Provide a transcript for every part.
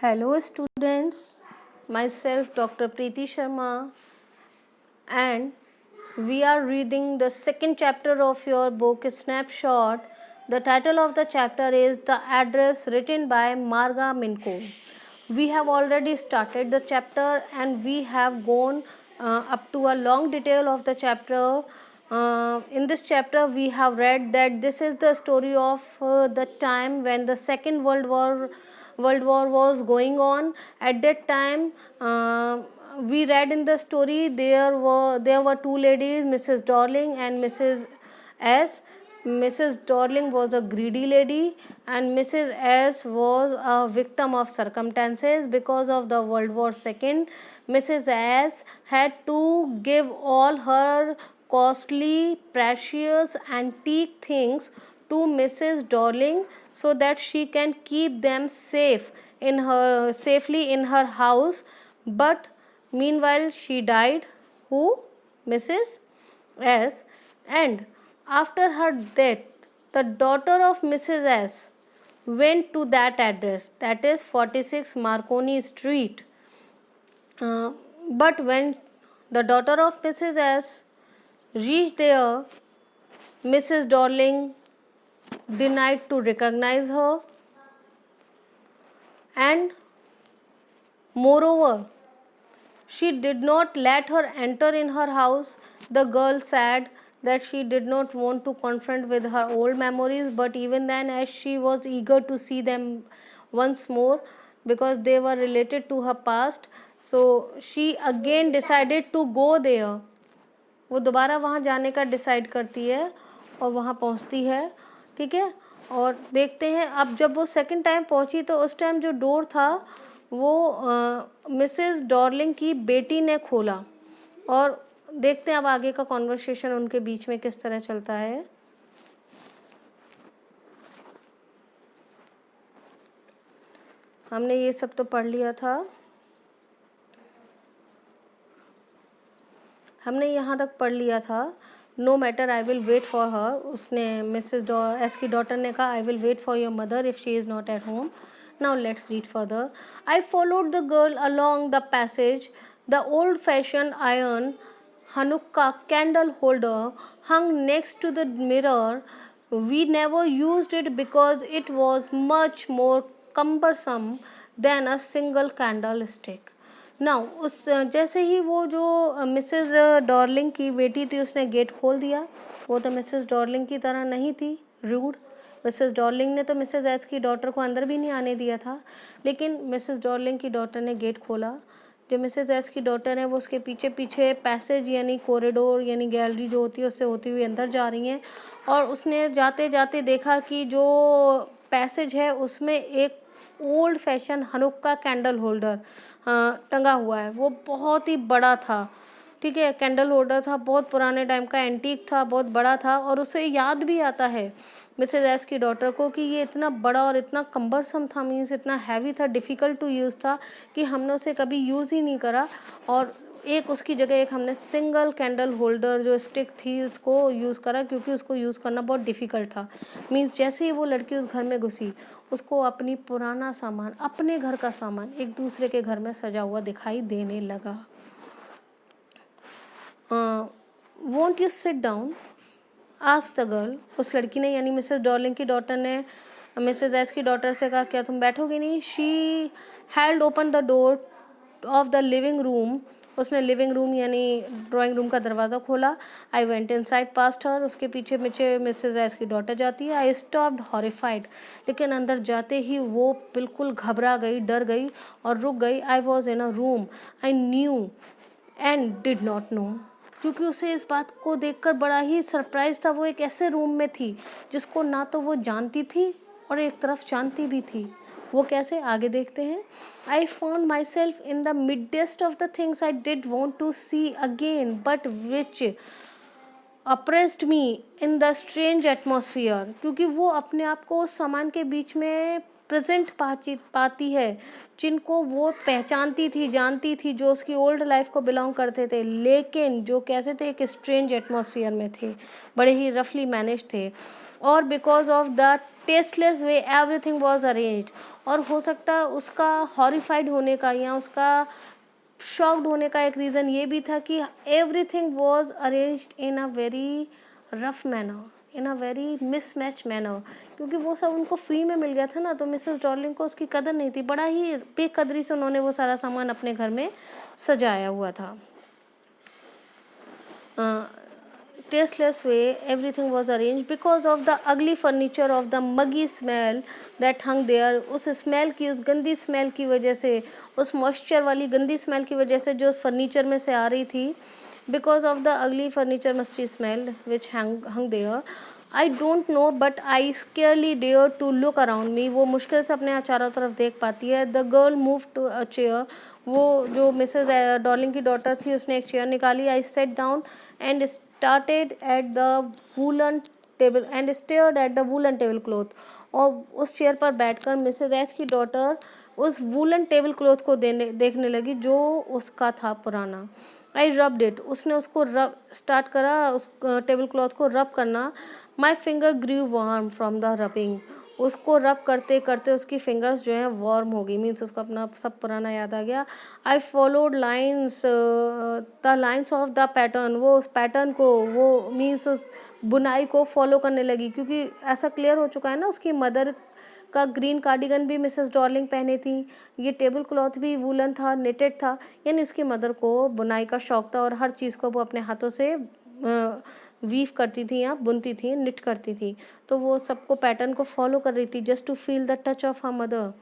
Hello students, myself Dr. Preeti Sharma and we are reading the second chapter of your book Snapshot. The title of the chapter is The Address, written by Marga Minko. We have already started the chapter and we have gone up to a long detail of the chapter. In this chapter we have read that this is the story of the time when the Second World War was going on. At that time, we read in the story there were two ladies, Mrs. Darling and Mrs. S. Mrs. Darling was a greedy lady and Mrs. S was a victim of circumstances because of the World War II. Mrs. S had to give all her costly, precious, antique things to Mrs. Darling so that she can keep them safely in her house. But meanwhile she died. Who? Mrs. S. And after her death, the daughter of Mrs. S went to that address, that is 46 Marconi Street. But when the daughter of Mrs. S reached there, Mrs. Darling denied to recognize her, and moreover she did not let her enter in her house. The girl said that she did not want to confront with her old memories, but even then, as she was eager to see them once more because they were related to her past, so she again decided to go there. वो दोबारा वहाँ जाने का decide करती है और वहाँ पहुँचती है, ठीक है। और देखते हैं अब जब वो सेकंड टाइम पहुँची तो उस टाइम जो डोर था वो मिसेस डॉर्लिंग की बेटी ने खोला। और देखते हैं अब आगे का कॉन्वर्सेशन उनके बीच में किस तरह चलता है। हमने ये सब तो पढ़ लिया था, हमने यहाँ तक पढ़ लिया था। No matter, I will wait for her. उसने मिसेस एस की डॉटर ने कहा, I will wait for your mother if she is not at home. Now let's read further. I followed the girl along the passage. The old fashion iron Hanukkah candle holder hung next to the mirror. We never used it because it was much more cumbersome than a single candlestick. Now उस जैसे ही वो जो Mrs Darling की बेटी थी उसने gate खोल दिया। वो तो मिसेस डॉर्लिंग की तरह नहीं थी, रूड। मिसेस डॉर्लिंग ने तो मिसेस एस की डॉटर को अंदर भी नहीं आने दिया था, लेकिन मिसेस डॉर्लिंग की डॉटर ने गेट खोला। जो मिसेस एस की डॉटर है वो उसके पीछे पीछे पैसेज यानी कॉरिडोर यानी गैलरी जो होती है उससे होती हुई अंदर जा रही हैं। और उसने जाते जाते देखा कि जो पैसेज है उसमें एक old fashion Hanukkah candle holder टंगा हुआ है। वो बहुत ही बड़ा था, ठीक है। कैंडल होल्डर था, बहुत पुराने टाइम का, एंटीक था, बहुत बड़ा था। और उसे याद भी आता है मिसेस एस की डॉटर को कि ये इतना बड़ा और इतना कम्बरसम था, मीन्स इतना हैवी था, डिफ़िकल्ट टू यूज़ था कि हमने उसे कभी यूज़ ही नहीं करा। और एक उसकी जगह एक हमने सिंगल कैंडल होल्डर जो स्टिक थी उसको यूज़ करा, क्योंकि उसको यूज़ करना बहुत डिफ़िकल्ट था। मीन्स जैसे ही वो लड़की उस घर में घुसी उसको अपनी पुराना सामान, अपने घर का सामान एक दूसरे के घर में सजा हुआ दिखाई देने लगा। Want you sit down, asked the girl. उस लड़की ने यानी मिसेस डॉर्लिंग की डॉटर ने मिसेस एस की डॉटर से कहा, क्या तुम बैठोगे नहीं? She held open the door of the living room. उसने लिविंग रूम यानी ड्राइंग रूम का दरवाज़ा खोला। आई वेंट इनसाइड पास्ट हर। उसके पीछे पीछे मिसेस एस की डॉटर जाती है। आई स्टॉप्ड हॉरिफाइड, लेकिन अंदर जाते ही वो बिल्कुल घबरा गई, डर गई और रुक गई। I was in a room I knew and did not know, क्योंकि उसे इस बात को देखकर बड़ा ही सरप्राइज था। वो एक ऐसे रूम में थी जिसको ना तो वो जानती थी और एक तरफ जानती भी थी। वो कैसे, आगे देखते हैं। I found myself in the midst of the things I did want to see again but which oppressed me in the strange atmosphere, क्योंकि वो अपने आप को उस सामान के बीच में प्रेजेंट पाती है जिनको वो पहचानती थी, जानती थी, जो उसकी ओल्ड लाइफ को बिलोंग करते थे, लेकिन जो कैसे थे, एक स्ट्रेंज एटमॉस्फेयर में थे, बड़े ही रफली मैनेज थे। और because of the tasteless way everything was arranged. और हो सकता है उसका हॉरिफाइड होने का या उसका शॉक्ड होने का एक रीज़न ये भी था कि everything was arranged in a very rough manner, in a very mismatch manner, क्योंकि वो सब उनको फ्री में मिल गया था ना, तो मिसेस डॉर्लिंग को उसकी कदर नहीं थी। बड़ा ही बेकदरी से उन्होंने वो सारा सामान अपने घर में सजाया हुआ था। tasteless way everything was arranged because of the ugly furniture of the muggy smell that hung there। उस स्मेल की, उस गंदी स्मेल की वजह से, उस मॉइस्चर वाली गंदी स्मेल की वजह से जो उस फर्नीचर में से आ रही थी, because of the ugly furniture musty smell which hung there, I don't know but I scarcely dare to look around me। वो मुश्किल से अपने चारों तरफ देख पाती है। The girl moved to a chair। वो जो मिसेस डॉर्लिंग की डॉटर थी उसने एक चेयर निकाली। I sat down and started at the woolen table and stared at the woolen table cloth। और उस चेयर पर बैठकर मिसेस एस की डॉटर उस वूलन टेबल क्लॉथ को देखने लगी जो उसका था पुराना। आई रब्ड इट। उसने उसको रब स्टार्ट करा, उस टेबल क्लॉथ को रब करना। My finger grew warm from the rubbing. उसको रब करते करते उसकी फिंगर्स जो हैं वार्म हो गई, मीन्स उसको अपना सब पुराना याद आ गया। I followed lines the lines of the pattern. वो उस पैटर्न को, वो मीन्स उस बुनाई को फॉलो करने लगी, क्योंकि ऐसा क्लियर हो चुका है ना उसकी मदर का ग्रीन कार्डिगन भी मिसेस डॉर्लिंग पहने थी, ये टेबल क्लॉथ भी वूलन था, नेटेड था, यानी उसकी मदर को बुनाई का शौक था और हर चीज़ को वो अपने हाथों से वीव करती थी या बुनती थी, निट करती थी। तो वो सबको पैटर्न को फॉलो कर रही थी just to feel the touch of her mother.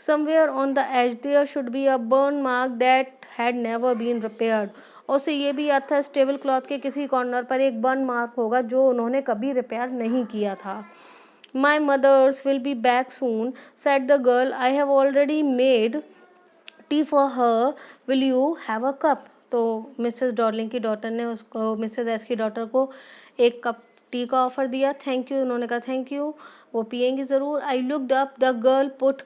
Somewhere on the edge there should be a burn mark that had never been repaired. और उसे ये भी याद था इस टेबल क्लॉथ के किसी कॉर्नर पर एक बर्न मार्क होगा जो उन्होंने कभी रिपेयर नहीं किया था। My mothers will be back soon, said the girl. I have already made T for her, will you have a cup. तो मिसेस डॉर्लिंग की डॉटर ने उसको, मिसेस एस की डॉटर को एक कप टी का ऑफ़र दिया। थैंक यू, उन्होंने कहा थैंक यू, वो पियेंगी ज़रूर। I looked up, the girl put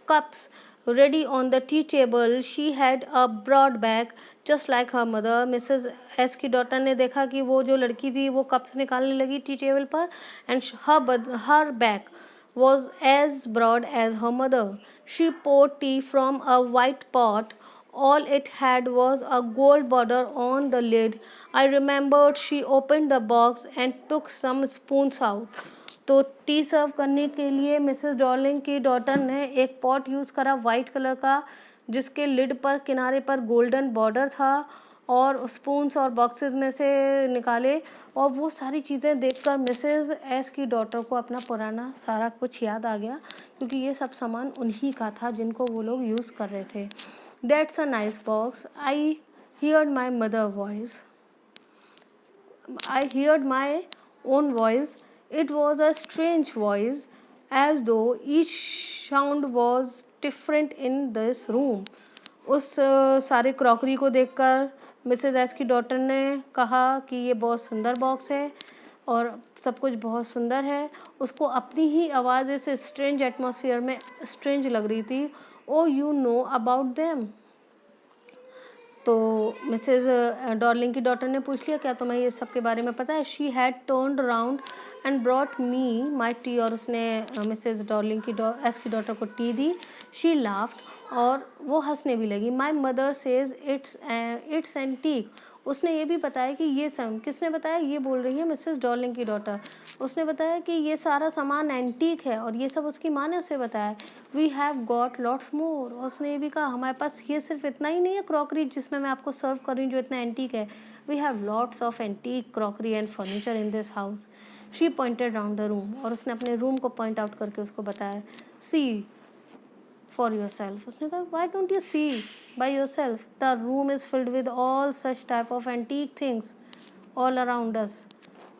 cups ready on the tea table। She had a broad back just like her mother। Mrs S की daughter ने देखा कि वो जो लड़की थी वो कप्स निकालने लगी टी टेबल पर, and her back was as broad as her mother। She poured tea from a white pot। All it had was a gold border on the lid। I remembered she opened the box and took some spoons out। तो T सर्व करने के लिए Mrs Darling की daughter ने एक pot use करा white colour का, जिसके लिड पर किनारे पर गोल्डन बॉर्डर था, और स्पून्स और बॉक्सेस में से निकाले। और वो सारी चीज़ें देखकर मिसेस एस की डॉटर को अपना पुराना सारा कुछ याद आ गया, क्योंकि ये सब सामान उन्हीं का था जिनको वो लोग यूज़ कर रहे थे। That's a nice box. I heard my mother voice. I heard my own voice। It was a strange voice, as though each sound was different in this room। उस सारे क्रॉकरी को देखकर मिसेस एस की daughter ने कहा कि ये बहुत सुंदर बॉक्स है और सब कुछ बहुत सुंदर है। उसको अपनी ही आवाज़ इस स्ट्रेंज एटमॉस्फेयर में स्ट्रेंज लग रही थी। ओ यू नो अबाउट देम। तो मिसेस डॉर्लिंग की डॉटर ने पूछ लिया, क्या तुम्हें ये सब के बारे में पता है? She had turned around and brought me my T. और उसने मिसेस डॉर्लिंग की एस की डॉटर को टी दी। शी लाफ्ड, और वो हंसने भी लगी। My mother says it's antique. उसने ये भी बताया कि ये सब, किसने बताया? ये बोल रही है मिसेस डॉर्लिंग की डॉटर। उसने बताया कि ये सारा सामान एंटीक है, और ये सब उसकी माँ ने उसे बताया। We have got lots more. और उसने ये भी कहा हमारे पास ये सिर्फ इतना ही नहीं है क्रॉकरी जिसमें मैं आपको सर्व कर रही हूँ जो इतना एंटीक है। We have lots of antique crockery and furniture in this house. She pointed round the room. और उसने अपने रूम को पॉइंट आउट करके उसको बताया, सी फॉर योर सेल्फ। उसने कहा why don't you see by yourself, the room is filled with all such type of antique things all around us.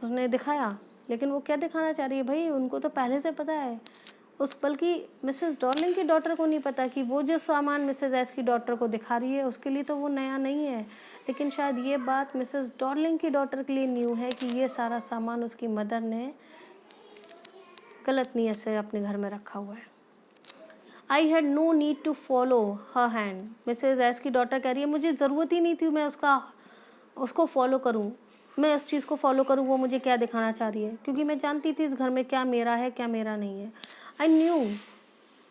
उसने दिखाया, लेकिन वो क्या दिखाना चाह रही है भाई, उनको तो पहले से पता है। उस बल्कि मिसेस डॉर्लिंग की डॉटर को नहीं पता कि वो जो सामान मिसेस एस की डॉटर को दिखा रही है उसके लिए तो वो नया नहीं है, लेकिन शायद ये बात मिसेस डॉर्लिंग की डॉटर के लिए न्यू है कि ये सारा सामान उसकी मदर ने गलत नीयत से अपने घर में रखा हुआ है। I had no need to follow her hand. Mrs S की डॉटर कह रही है मुझे ज़रूरत ही नहीं थी मैं उसको फॉलो करूं। मैं उस चीज़ को फॉलो करूँ, वो मुझे क्या दिखाना चाह रही है, क्योंकि मैं जानती थी इस घर में क्या मेरा है क्या मेरा नहीं है। I knew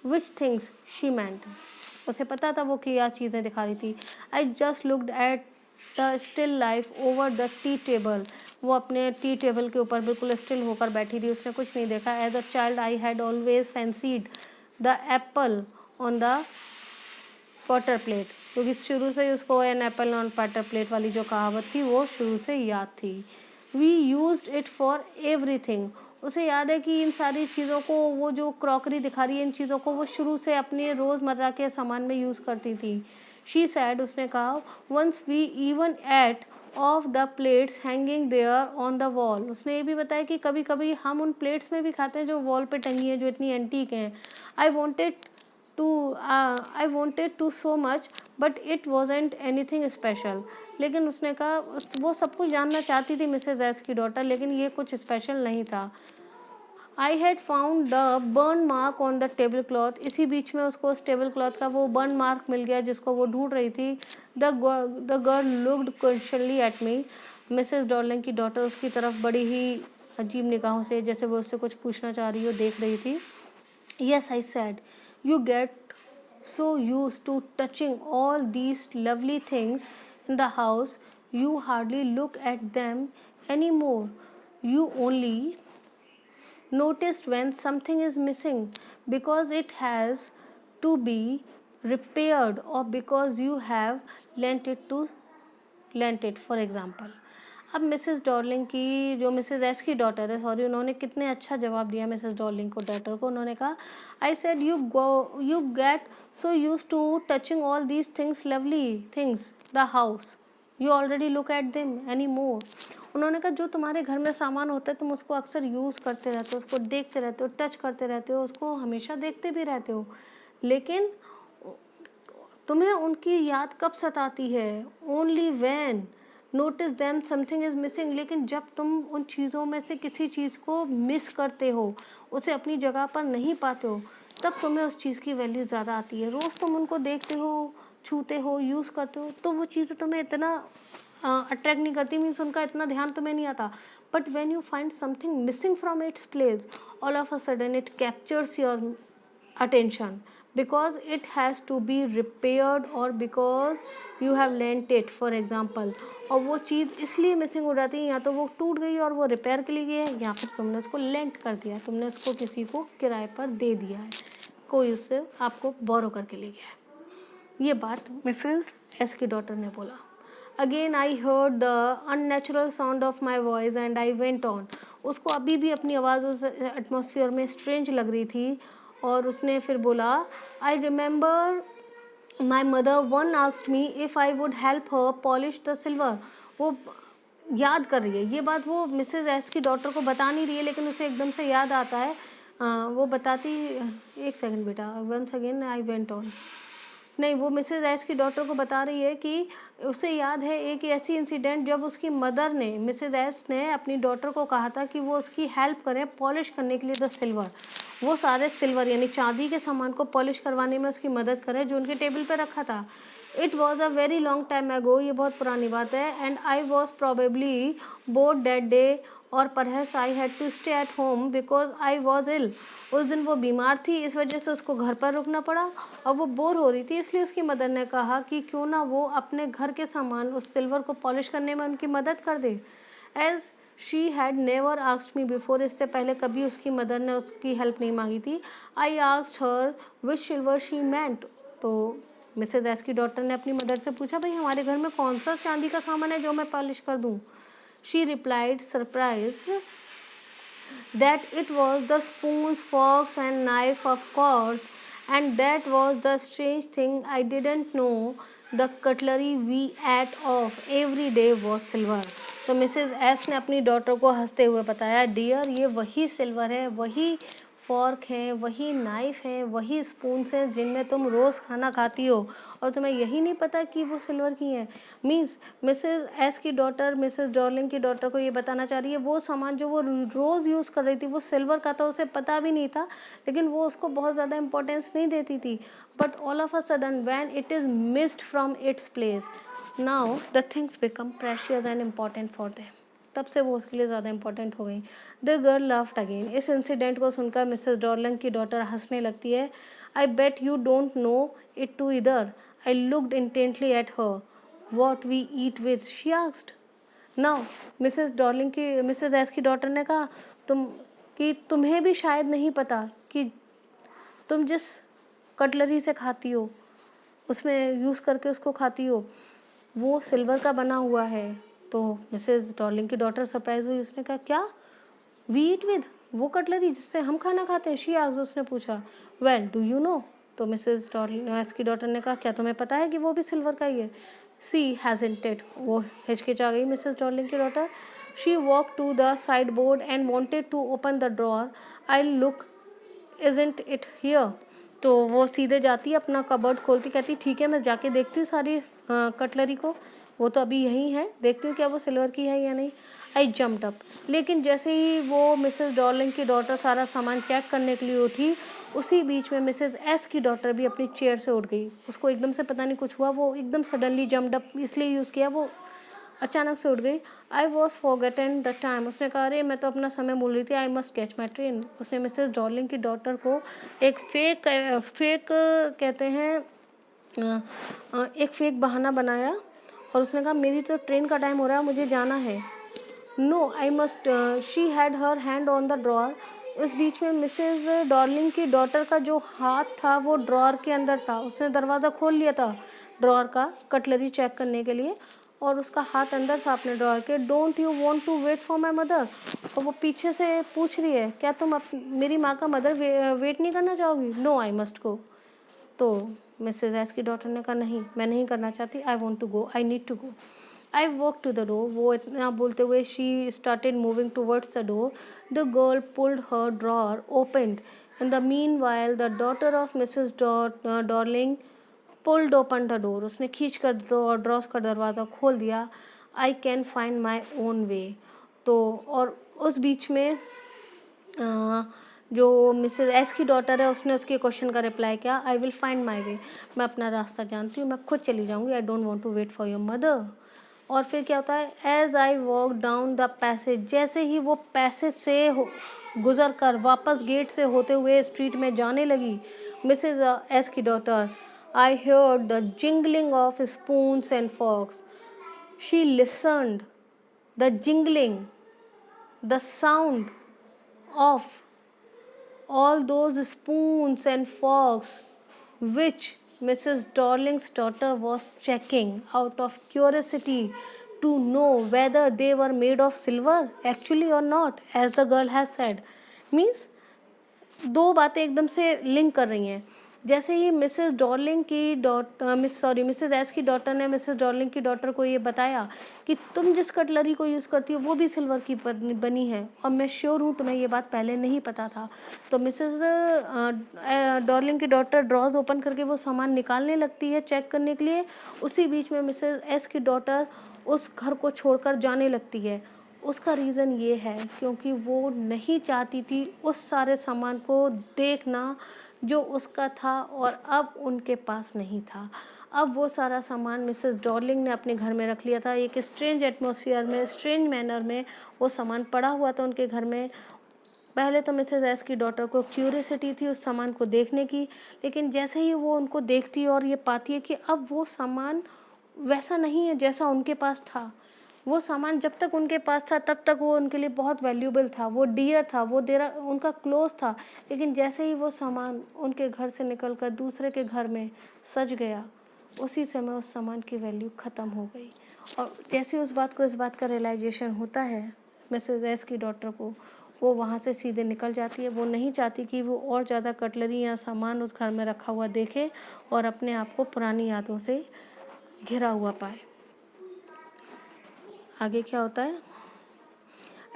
which things she meant, उसे पता था वो क्या चीज़ें दिखा रही थी। I just looked at the still life over the tea table, वो अपने टी टेबल के ऊपर बिल्कुल स्टिल होकर बैठी थी, उसने कुछ नहीं देखा। As a child I had always fancied the apple on the water plate, क्योंकि शुरू से ही उसको an apple on water plate वाली जो कहावत थी वो शुरू से याद थी। We used it for everything, उसे याद है कि इन सारी चीज़ों को, वो जो क्रॉकरी दिखा रही है, इन चीज़ों को वो शुरू से अपने रोज़मर्रा के सामान में यूज़ करती थी। शी सैड, उसने कहा, once we even ate off the plates hanging there on the wall, उसने ये भी बताया कि कभी कभी हम उन प्लेट्स में भी खाते हैं जो वॉल पे टंगी है, जो इतनी एंटीक हैं। I wanted to so much but it wasn't anything special, लेकिन उसने कहा वो सब कुछ जानना चाहती थी मिसेज एस की डॉटर, लेकिन ये कुछ स्पेशल नहीं था। I had found the burn mark on the table cloth, इसी बीच में उसको उस टेबल क्लॉथ का वो बर्न मार्क मिल गया जिसको वो ढूंढ रही थी। The girl looked questioningly at me, Mrs Darling की डॉटर उसकी तरफ बड़ी ही अजीब निगाहों से, जैसे वो उससे कुछ पूछना चाह रही हो, देख रही थी। Yes, I said, you get so used to touching all these lovely things in the house, you hardly look at them anymore. You only noticed when something is missing because it has to be repaired or because you have lent it for example. अब Mrs Darling की, जो Mrs S की daughter है, sorry, उन्होंने कितने अच्छा जवाब दिया मिसेस डॉर्लिंग को, डॉटर को। उन्होंने कहा, I said you get so used to touching all these things lovely things the house, you already look at them any more. उन्होंने कहा जो तुम्हारे घर में सामान होता है तुम उसको अक्सर यूज़ करते रहते हो, उसको देखते रहते हो, टच करते रहते हो, उसको हमेशा देखते भी रहते हो, लेकिन तुम्हें उनकी याद कब सताती है? Only when notice them something is missing, लेकिन जब तुम उन चीज़ों में से किसी चीज़ को मिस करते हो, उसे अपनी जगह पर नहीं पाते हो, तब तुम्हें उस चीज़ की वैल्यू ज़्यादा आती है। रोज़ तुम उनको देखते हो, छूते हो, यूज़ करते हो, तो वो चीज़ें तुम्हें इतना अट्रैक्ट नहीं करती, मीन्स उनका इतना ध्यान तुम्हें नहीं आता। But when you find something missing from its place, all of a sudden it captures your attention because it has to be repaired or because you have lent it for example। और वो चीज़ इसलिए missing हो जाती है, या तो वो टूट गई और वो रिपेयर के लिए गई है, या फिर तुमने उसको लेंट कर दिया, तुमने उसको किसी को किराए पर दे दिया है, कोई उससे आपको बोरो करके ले गया है। ये बात मिसेस एस की डॉटर ने बोला। Again I heard the unnatural sound of my voice and I went on, उसको अभी भी अपनी आवाज़ उस एटमोसफियर में स्ट्रेंज लग रही थी, और उसने फिर बोला, I remember my mother one asked me if I would help her polish the silver. वो याद कर रही है ये बात, वो मिसेज एस की डॉटर को बता नहीं रही है, लेकिन उसे एकदम से याद आता है। वो बताती, एक सेकंड बेटा, once again I went on, नहीं, वो मिसेज एस की डॉटर को बता रही है कि उसे याद है एक ऐसी इंसिडेंट जब उसकी मदर ने, मिसेज एस ने अपनी डॉटर को कहा था कि वो उसकी हेल्प करें पॉलिश करने के लिए द सिल्वर, वो सारे सिल्वर यानी चांदी के सामान को पॉलिश करवाने में उसकी मदद करें जो उनके टेबल पे रखा था। It was a very long time ago, ये बहुत पुरानी बात है, and I was probably bored that day और perhaps I had to stay at home because I was ill. उस दिन वो बीमार थी, इस वजह से उसको घर पर रुकना पड़ा, और वो बोर हो रही थी, इसलिए उसकी मदर ने कहा कि क्यों ना वो अपने घर के सामान उस सिल्वर को पॉलिश करने में उनकी मदद कर दे। As she had never asked me before, इससे पहले कभी उसकी मदर ने उसकी हेल्प नहीं मांगी थी। I asked her which silver she meant, तो मिसेज एस की डॉटर ने अपनी मदर से पूछा, भाई हमारे घर में कौन सा चांदी का सामान है जो मैं पॉलिश कर दूँ। She replied surprise that it was the spoons, forks and knife of course, and that was the strange thing I didn't know the cutlery we ate of every day was silver। तो Mrs S ने अपनी daughter को हंसते हुए बताया, dear ये वही silver है, वही फॉर्क हैं, वही नाइफ हैं, वही स्पून्स हैं जिनमें तुम रोज़ खाना खाती हो, और तुम्हें यही नहीं पता कि वो सिल्वर की हैं। मीन्स मिसेज एस की डॉटर मिसेज डॉर्लिंग की डॉटर को ये बताना चाह रही है वो सामान जो वो रोज़ यूज़ कर रही थी वो सिल्वर का था, उसे पता भी नहीं था, लेकिन वो उसको बहुत ज़्यादा इंपॉर्टेंस नहीं देती थी। But all of a sudden when it is missed from its place, now the things become precious and important for them. तब से वो उसके लिए ज़्यादा इंपॉर्टेंट हो गई। The girl laughed again. इस इंसिडेंट को सुनकर मिसेस डॉर्लिंग की डॉटर हंसने लगती है। I bet you don't know it too either. I looked intently at her. What we eat with, she asked. Now Mrs S की डॉटर ने कहा तुम्हें भी शायद नहीं पता कि तुम जिस कटलरी से खाती हो, उसमें यूज़ करके उसको खाती हो, वो सिल्वर का बना हुआ है। तो मिसेस डॉर्लिंग की डॉटर सरप्राइज हुई। उसने कहा क्या, वी ईट विद, वो कटलरी जिससे हम खाना खाते हैं? शी आस्क्ड, उसने पूछा। Well do you know. तो मिसेस डॉर्लिंग की डॉटर ने कहा क्या तुम्हें पता है कि वो भी सिल्वर का ही है? सी हेजिटेड, वो हिचकिचा गई मिसेस डॉर्लिंग की daughter. She walk to the sideboard and wanted to open the drawer. I look, isn't it here. तो वो सीधे जाती, अपना कबर्ड खोलती, कहती ठीक है मैं जाके देखती हूँ सारी कटलरी को, वो तो अभी यहीं है, देखती हूँ क्या वो सिल्वर की है या नहीं। आई जम्प्ड अप। लेकिन जैसे ही वो मिसेस डॉर्लिंग की डॉटर सारा सामान चेक करने के लिए उठी, उसी बीच में मिसेस एस की डॉटर भी अपनी चेयर से उठ गई। उसको एकदम से पता नहीं कुछ हुआ, वो एकदम सडनली जम्प्ड अप इसलिए यूज़ किया, वो अचानक से उठ गई। I was forgotten the time. उसने कहा अरे मैं तो अपना समय भूल रही थी। I must catch my train. उसने मिसेस डॉर्लिंग की डॉटर को एक फेक कहते हैं एक फेक बहाना बनाया और उसने कहा मेरी तो ट्रेन का टाइम हो रहा है, मुझे जाना है। No I must, she had her hand on the drawer. उस बीच में मिसेस डॉर्लिंग की डॉटर का जो हाथ था वो ड्रॉअर के अंदर था। उसने दरवाज़ा खोल लिया था ड्रॉअर का कटलरी चेक करने के लिए, और उसका हाथ अंदर था अपने ड्रॉअर के। Don't you want to wait for my mother. और वो पीछे से पूछ रही है क्या तुम मेरी माँ का मदर वेट नहीं करना चाहोगी? No I must go. तो मिसेस एस की डॉटर ने कहा नहीं, मैं नहीं करना चाहती। I want to go, I need to go. I walk to the door. वो इतना बोलते हुए she started moving towards the door. The girl pulled her drawer opened. In the meanwhile the daughter of Mrs Darling pulled open the door. उसने खींच कर drawers का दरवाज़ा खोल दिया। I can find my own way. तो और उस बीच में जो मिसेस एस की डॉटर है उसने उसके क्वेश्चन का रिप्लाई किया, आई विल फाइंड माई वे। मैं अपना रास्ता जानती हूँ, मैं खुद चली जाऊँगी। I don't want to wait for your mother. और फिर क्या होता है, as I walk down the passage, जैसे ही वो पैसेज से गुजर कर वापस गेट से होते हुए स्ट्रीट में जाने लगी मिसेस एस की daughter, I heard the jingling of spoons and forks. She listened, the jingling, the sound of all those spoons and forks which Mrs. Darling's daughter was checking out of curiosity to know whether they were made of silver actually or not, as the girl has said. Means दो बातें एकदम से link कर रही हैं। जैसे ही Mrs Darling की Mrs S की डॉटर ने मिसेस डॉर्लिंग की डॉटर को ये बताया कि तुम जिस कटलरी को यूज़ करती हो वो भी सिल्वर की बनी है, और मैं श्योर हूँ तुम्हें ये बात पहले नहीं पता था। तो मिसेस डॉर्लिंग की डॉटर ड्रॉज ओपन करके वो सामान निकालने लगती है चेक करने के लिए। उसी बीच में मिसेस एस की डॉटर उस घर को छोड़कर जाने लगती है। उसका रीज़न ये है क्योंकि वो नहीं चाहती थी उस सारे सामान को देखना जो उसका था और अब उनके पास नहीं था। अब वो सारा सामान मिसेस डॉर्लिंग ने अपने घर में रख लिया था। एक स्ट्रेंज एटमॉस्फेयर में, स्ट्रेंज मैनर में वो सामान पड़ा हुआ था उनके घर में। पहले तो मिसेस एस की डॉटर को क्यूरियोसिटी थी उस सामान को देखने की, लेकिन जैसे ही वो उनको देखती है और ये पाती है कि अब वो सामान वैसा नहीं है जैसा उनके पास था। वो सामान जब तक उनके पास था तब तक वो उनके लिए बहुत वैल्यूबल था, वो डियर था, वो उनका क्लोज था। लेकिन जैसे ही वो सामान उनके घर से निकल कर दूसरे के घर में सज गया, उसी समय उस सामान की वैल्यू ख़त्म हो गई। और जैसे उस बात का रियलाइजेशन होता है मिसेस एस की डॉटर को, वो वहाँ से सीधे निकल जाती है। वो नहीं चाहती कि वो और ज़्यादा कटलरी या सामान उस घर में रखा हुआ देखे और अपने आप को पुरानी यादों से घिरा हुआ पाए। आगे क्या होता है,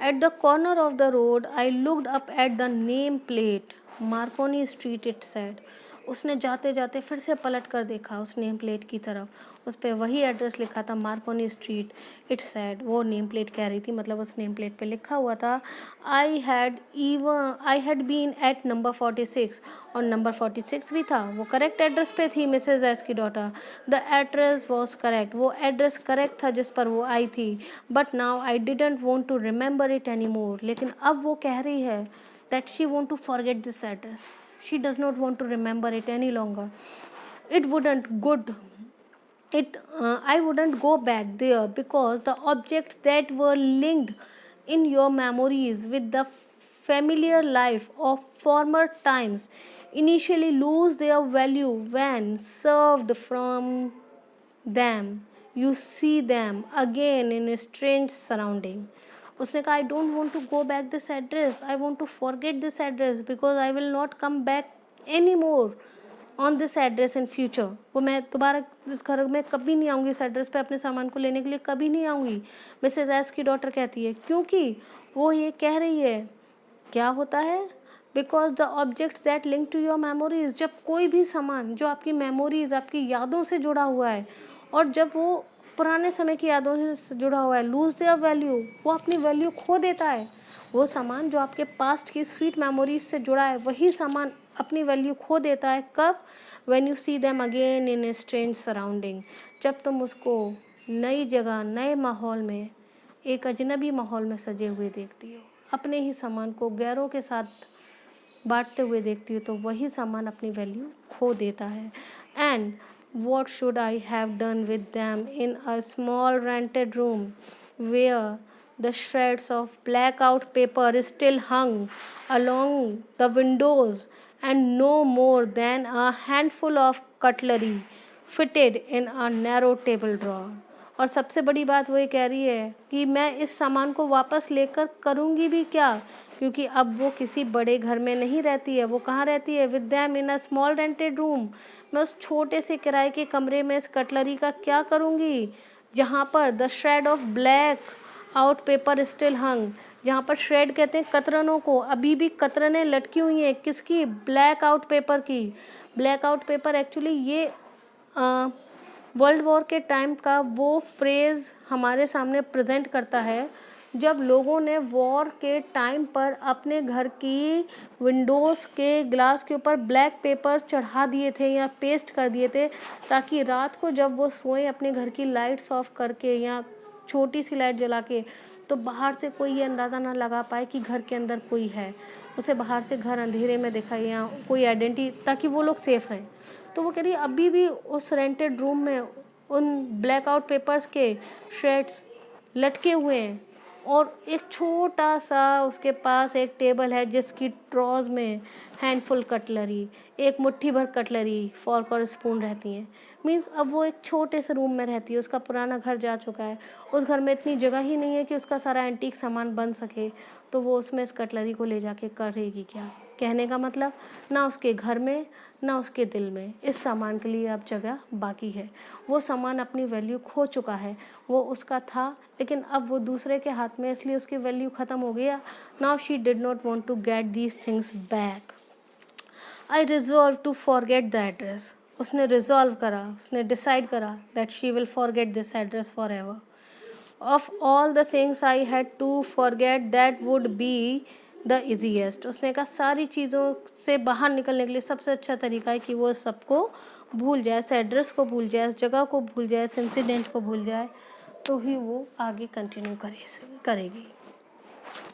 at the corner of the road I looked up at the name plate Markovnikov street, it said. उसने जाते जाते फिर से पलट कर देखा उस नेम प्लेट की तरफ, उस पर वही एड्रेस लिखा था, मार्कोनी स्ट्रीट। इट सैड, वो नेम प्लेट कह रही थी, मतलब उस नेम प्लेट पे लिखा हुआ था I had been at number 46, और नंबर 46 भी था, वो करेक्ट एड्रेस पे थी मिसेज एस की daughter. The address was correct, वो एड्रेस करेक्ट था जिस पर वो आई थी। But now I didn't want to remember it any more, लेकिन अब वो कह रही है that she want to forget this address, she does not want to remember it any longer. It wouldn't good I wouldn't go back there, because the objects that were linked in your memories with the familiar life of former times initially lose their value when served from them. You see them again in a strange surrounding. उसने कहा I don't want to go back this address, I want to forget this address, because I will not come back any more on this address in future. वो मैं दोबारा इस घर में कभी नहीं आऊँगी, इस एड्रेस पे अपने सामान को लेने के लिए कभी नहीं आऊँगी, मिसेज एस की डॉटर कहती है। क्योंकि वो ये कह रही है, क्या होता है, because the objects that link to your memories, जब कोई भी सामान जो आपकी मेमोरीज, आपकी यादों से जुड़ा हुआ है, और जब वो पुराने समय की यादों से जुड़ा हुआ है, लूज देयर वैल्यू, वो अपनी वैल्यू खो देता है। वो सामान जो आपके पास्ट की स्वीट मेमोरीज से जुड़ा है, वही सामान अपनी वैल्यू खो देता है। कब? When you see them again in a strange surrounding, जब तुम उसको नई जगह, नए माहौल में, एक अजनबी माहौल में सजे हुए देखती हो, अपने ही सामान को गैरों के साथ बांटते हुए देखती हो, तो वही सामान अपनी वैल्यू खो देता है। And what should I have done with them in a small rented room where the shreds of blackout paper still hung along the windows and no more than a handful of cutlery fitted in a narrow table drawer. और सबसे बड़ी बात वो ये कह रही है कि मैं इस सामान को वापस लेकर करूँगी भी क्या, क्योंकि अब वो किसी बड़े घर में नहीं रहती है। वो कहाँ रहती है? With them in a small rented room, मैं उस छोटे से किराए के कमरे में इस कटलरी का क्या करूँगी, जहाँ पर the shred of blackout paper still hung, जहाँ पर श्रेड कहते हैं कतरनों को, अभी भी कतरनें लटकी हुई हैं। किसकी? ब्लैक आउट पेपर की। ब्लैक आउट पेपर एक्चुअली ये वर्ल्ड वॉर के टाइम का वो फ्रेज़ हमारे सामने प्रेजेंट करता है, जब लोगों ने वॉर के टाइम पर अपने घर की विंडोज़ के ग्लास के ऊपर ब्लैक पेपर चढ़ा दिए थे या पेस्ट कर दिए थे, ताकि रात को जब वो सोएं अपने घर की लाइट्स ऑफ करके या छोटी सी लाइट जला के, तो बाहर से कोई ये अंदाज़ा ना लगा पाए कि घर के अंदर कोई है, उसे बाहर से घर अंधेरे में दिखाई या कोई आइडेंटिटी, ताकि वो लोग सेफ़ रहें। तो वो कह रही है अभी भी उस रेंटेड रूम में उन ब्लैकआउट पेपर्स के श्रेड्स लटके हुए हैं, और एक छोटा सा उसके पास एक टेबल है जिसकी ड्रॉज में हैंडफुल कटलरी, एक मुट्ठी भर कटलरी, फॉर्क और स्पून रहती हैं। मीन्स अब वो एक छोटे से रूम में रहती है, उसका पुराना घर जा चुका है, उस घर में इतनी जगह ही नहीं है कि उसका सारा एंटीक सामान बन सके, तो वो उसमें इस कटलरी को ले जाके करेगी क्या। कहने का मतलब, ना उसके घर में ना उसके दिल में इस सामान के लिए अब जगह बाकी है। वो सामान अपनी वैल्यू खो चुका है, वो उसका था लेकिन अब वो दूसरे के हाथ में, इसलिए उसकी वैल्यू ख़त्म हो गया। Now she did not want to get these things back. I resolve to forget the address, उसने रिजॉल्व करा, उसने डिसाइड करा that she will forget this address for ever. Of all the things I had to forget that would be the easiest, उसने कहा सारी चीज़ों से बाहर निकलने के लिए सबसे अच्छा तरीका है कि वो सबको भूल जाए, इस एड्रेस को भूल जाए, इस जगह को भूल जाए, इस इंसिडेंट को भूल जाए, तो ही वो आगे कंटिन्यू करेगी।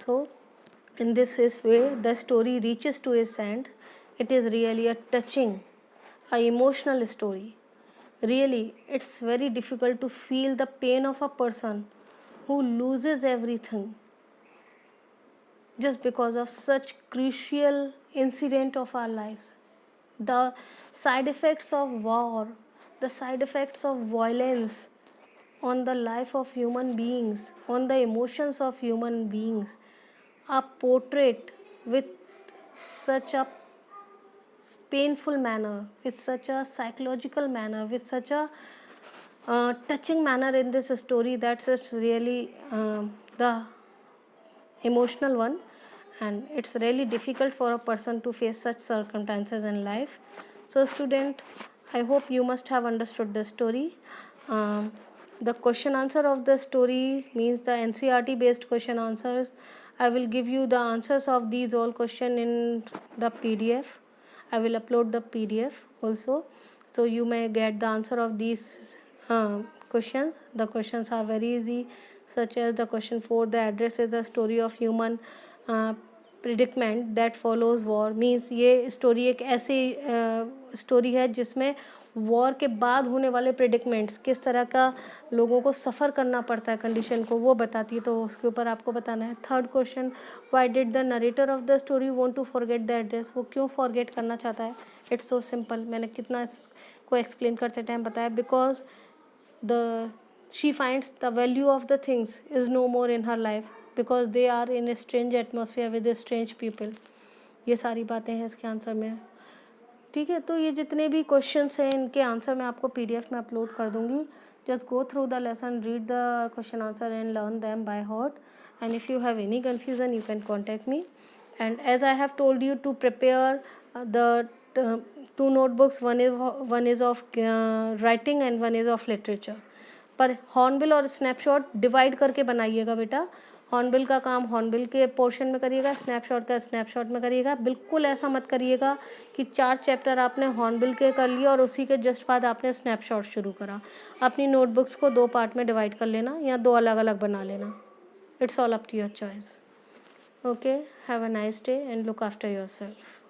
सो in this way the story reaches to its end. It is really a touching, a emotional story. Really, it's very difficult to feel the pain of a person who loses everything just because of such crucial incident of our lives. The side effects of war, the side effects of violence on the life of human beings, on the emotions of human beings, are portrayed with such a painful manner, with such a psychological manner, with such a touching manner in this story, that it's really the emotional one, and it's really difficult for a person to face such circumstances in life. So student, I hope you must have understood the story. The question answer of the story means the NCERT based question answers. I will give you the answers of these all question in the PDF. I will upload the PDF also, so you may get the answer of these questions. The questions are very easy, such as the question 4, the address is the story of human predicament that follows war. Means ये story एक ऐसी story है जिसमें war के बाद होने वाले प्रिडिक्मेंट्स, किस तरह का लोगों को सफ़र करना पड़ता है कंडीशन को, वो बताती है, तो उसके ऊपर आपको बताना है. Third question, why did the narrator of the story want to forget the address, वो क्यों फॉरगेट करना चाहता है. इट्स सो सिंपल, मैंने कितना इसको एक्सप्लेन करते टाइम बताया. Because the she finds the value of the things is no more in her life because they are in a strange atmosphere with a strange people. ये सारी बातें हैं इसके आंसर में. ठीक है, तो ये जितने भी क्वेश्चंस हैं इनके आंसर मैं आपको PDF में अपलोड कर दूँगी. Just go through the lesson, read the question answer and learn them by heart. And if you have any confusion you can contact me. And as I have told you to prepare the two notebooks, one is of writing and one is of literature. पर hornbill और snapshot divide करके बनाइएगा बेटा. Hornbill का काम hornbill के portion में करिएगा, स्नैपशॉट का स्नैपशॉट में करिएगा. बिल्कुल ऐसा मत करिएगा कि 4 चैप्टर आपने हॉर्नबिल के कर लिए और उसी के जस्ट बाद आपने स्नैपशॉट शुरू करा. अपनी नोटबुक्स को 2 पार्ट में डिवाइड कर लेना या 2 अलग अलग बना लेना. It's all up to your choice. Okay, have a nice day and look after yourself.